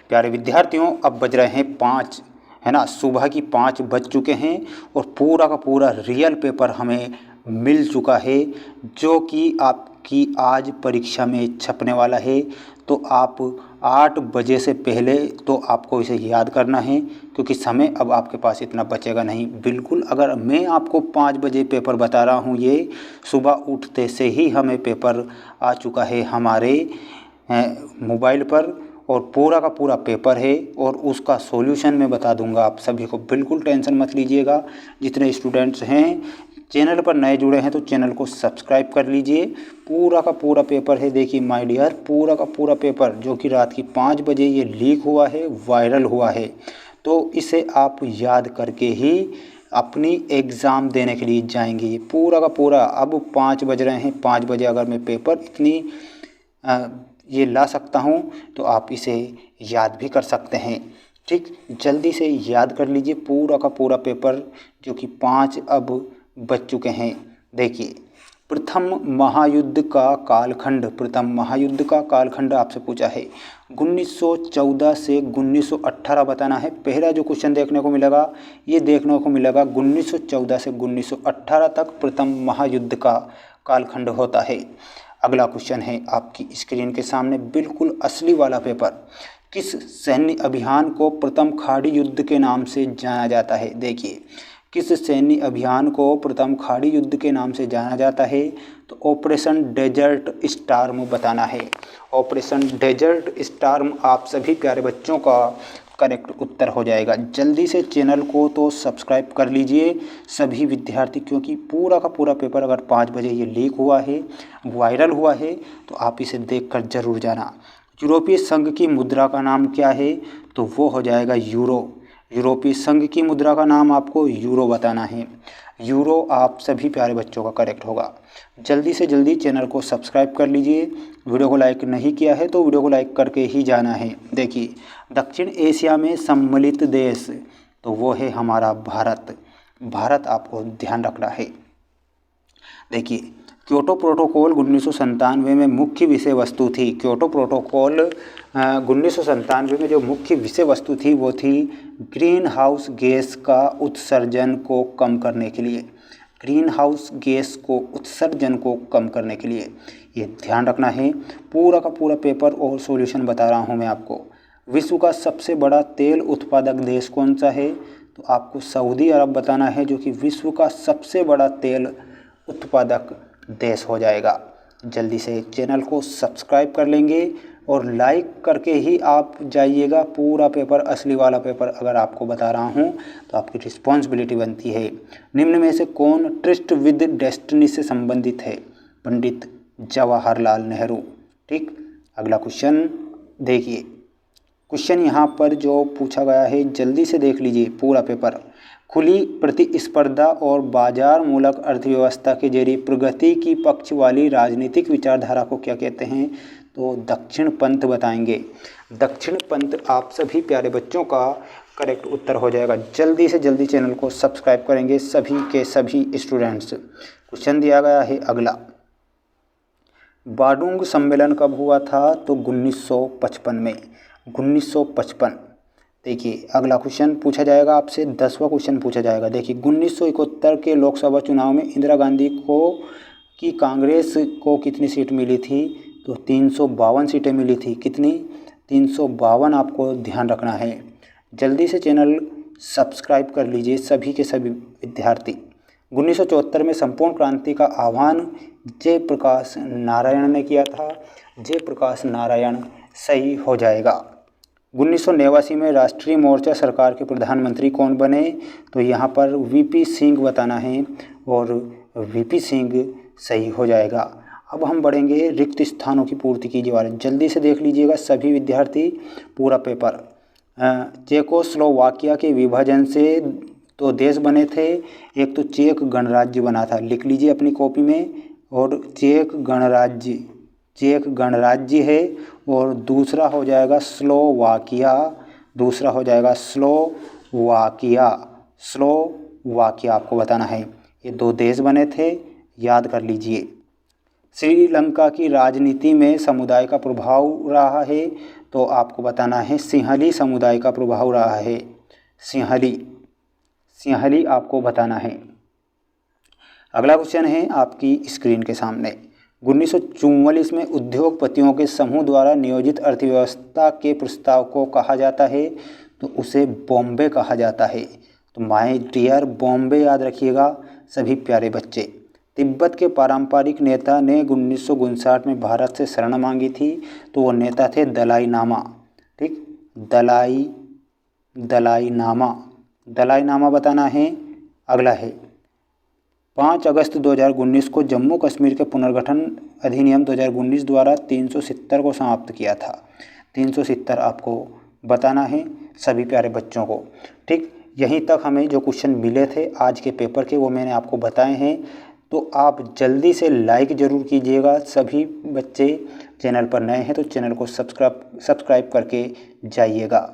प्यारे विद्यार्थियों, अब बज रहे हैं 5, है ना, सुबह की 5 बज चुके हैं और पूरा का पूरा रियल पेपर हमें मिल चुका है जो कि आपकी आज परीक्षा में छपने वाला है। तो आप 8 बजे से पहले तो आपको इसे याद करना है, क्योंकि समय अब आपके पास इतना बचेगा नहीं। बिल्कुल, अगर मैं आपको 5 बजे पेपर बता रहा हूँ, ये सुबह उठते से ही हमें पेपर आ चुका है हमारे मोबाइल पर, और पूरा का पूरा पेपर है और उसका सॉल्यूशन मैं बता दूंगा आप सभी को। बिल्कुल टेंशन मत लीजिएगा। जितने स्टूडेंट्स हैं चैनल पर नए जुड़े हैं तो चैनल को सब्सक्राइब कर लीजिए। पूरा का पूरा पेपर है, देखिए माय डियर, पूरा का पूरा पेपर जो कि रात की 5 बजे ये लीक हुआ है, वायरल हुआ है। तो इसे आप याद करके ही अपनी एग्ज़ाम देने के लिए जाएंगे। ये पूरा का पूरा, अब 5 बज रहे हैं, 5 बजे अगर मैं पेपर इतनी ये ला सकता हूँ तो आप इसे याद भी कर सकते हैं। ठीक, जल्दी से याद कर लीजिए पूरा का पूरा पेपर जो कि 5 अब बच चुके हैं। देखिए, प्रथम महायुद्ध का कालखंड, प्रथम महायुद्ध का कालखंड आपसे पूछा है। 1914 से 1918 बताना है। पहला जो क्वेश्चन देखने को मिलेगा, ये देखने को मिलेगा 1914 से 1918 तक प्रथम महायुद्ध का कालखंड होता है। अगला क्वेश्चन है आपकी स्क्रीन के सामने, बिल्कुल असली वाला पेपर। किस सैन्य अभियान को प्रथम खाड़ी युद्ध के नाम से जाना जाता है? देखिए, किस सैन्य अभियान को प्रथम खाड़ी युद्ध के नाम से जाना जाता है? तो ऑपरेशन डेजर्ट स्टार्म बताना है। ऑपरेशन डेजर्ट स्टार्म आप सभी प्यारे बच्चों का करेक्ट उत्तर हो जाएगा। जल्दी से चैनल को तो सब्सक्राइब कर लीजिए सभी विद्यार्थी, क्योंकि पूरा का पूरा पेपर अगर 5 बजे ये लीक हुआ है, वायरल हुआ है, तो आप इसे देखकर जरूर जाना। यूरोपीय संघ की मुद्रा का नाम क्या है? तो वो हो जाएगा यूरो। यूरोपीय संघ की मुद्रा का नाम आपको यूरो बताना है। यूरो आप सभी प्यारे बच्चों का करेक्ट होगा। जल्दी से जल्दी चैनल को सब्सक्राइब कर लीजिए। वीडियो को लाइक नहीं किया है तो वीडियो को लाइक करके ही जाना है। देखिए, दक्षिण एशिया में सम्मिलित देश, तो वो है हमारा भारत। भारत आपको ध्यान रखना है। देखिए, क्योटो प्रोटोकॉल 1997 में मुख्य विषय वस्तु थी। क्योटो प्रोटोकॉल 1997 में जो मुख्य विषय वस्तु थी वो थी ग्रीन हाउस गैस का उत्सर्जन को कम करने के लिए। ग्रीन हाउस गैस को उत्सर्जन को कम करने के लिए, ये ध्यान रखना है। पूरा का पूरा पेपर और सॉल्यूशन बता रहा हूँ मैं आपको। विश्व का सबसे बड़ा तेल उत्पादक देश कौन सा है? तो आपको सऊदी अरब बताना है, जो कि विश्व का सबसे बड़ा तेल उत्पादक देश हो जाएगा। जल्दी से चैनल को सब्सक्राइब कर लेंगे और लाइक करके ही आप जाइएगा। पूरा पेपर, असली वाला पेपर अगर आपको बता रहा हूँ तो आपकी रिस्पॉन्सिबिलिटी बनती है। निम्न में से कौन ट्रस्ट विद डेस्टिनी से संबंधित है? पंडित जवाहरलाल नेहरू। ठीक, अगला क्वेश्चन देखिए। क्वेश्चन यहाँ पर जो पूछा गया है, जल्दी से देख लीजिए पूरा पेपर। खुली प्रतिस्पर्धा और बाजार मूलक अर्थव्यवस्था के जरिए प्रगति की पक्ष वाली राजनीतिक विचारधारा को क्या कहते हैं? तो दक्षिण पंथ बताएंगे। दक्षिण पंथ आप सभी प्यारे बच्चों का करेक्ट उत्तर हो जाएगा। जल्दी से जल्दी चैनल को सब्सक्राइब करेंगे सभी के सभी स्टूडेंट्स। क्वेश्चन दिया गया है अगला, बाडुंग सम्मेलन कब हुआ था? तो 1955 में। 1955। देखिए, अगला क्वेश्चन पूछा जाएगा आपसे, 10वां क्वेश्चन पूछा जाएगा। देखिए, 1971 के लोकसभा चुनाव में इंदिरा गांधी को की कांग्रेस को कितनी सीट मिली थी? तो 352 सीटें मिली थी। कितनी? 352 आपको ध्यान रखना है। जल्दी से चैनल सब्सक्राइब कर लीजिए सभी के सभी विद्यार्थी। 1974 में संपूर्ण क्रांति का आह्वान जयप्रकाश नारायण ने किया था। जयप्रकाश नारायण सही हो जाएगा। 1989 में राष्ट्रीय मोर्चा सरकार के प्रधानमंत्री कौन बने? तो यहाँ पर वीपी सिंह बताना है और वीपी सिंह सही हो जाएगा। अब हम बढ़ेंगे रिक्त स्थानों की पूर्ति की बारे में। जल्दी से देख लीजिएगा सभी विद्यार्थी पूरा पेपर। चेकोस्लोवाकिया के विभाजन से तो देश बने थे। एक तो चेक गणराज्य बना था, लिख लीजिए अपनी कॉपी में, और चेक गणराज्य है। और दूसरा हो जाएगा स्लोवाकिया। दूसरा हो जाएगा स्लोवाकिया। स्लोवाकिया आपको बताना है। ये 2 देश बने थे, याद कर लीजिए। श्रीलंका की राजनीति में समुदाय का प्रभाव रहा है, तो आपको बताना है सिंहली समुदाय का प्रभाव रहा है। सिंहली आपको बताना है। अगला क्वेश्चन है आपकी स्क्रीन के सामने। 1944 में उद्योगपतियों के समूह द्वारा नियोजित अर्थव्यवस्था के प्रस्ताव को कहा जाता है, तो उसे बॉम्बे कहा जाता है। तो माय डियर बॉम्बे याद रखिएगा सभी प्यारे बच्चे। तिब्बत के पारंपरिक नेता ने 1959 में भारत से शरण मांगी थी, तो वो नेता थे दलाई नामा। ठीक, दलाई नामा बताना है। अगला है 5 अगस्त 2019 को जम्मू कश्मीर के पुनर्गठन अधिनियम 2019 द्वारा 370 को समाप्त किया था। 370 आपको बताना है सभी प्यारे बच्चों को। ठीक, यहीं तक हमें जो क्वेश्चन मिले थे आज के पेपर के वो मैंने आपको बताए हैं। तो आप जल्दी से लाइक ज़रूर कीजिएगा। सभी बच्चे चैनल पर नए हैं तो चैनल को सब्सक्राइब करके जाइएगा।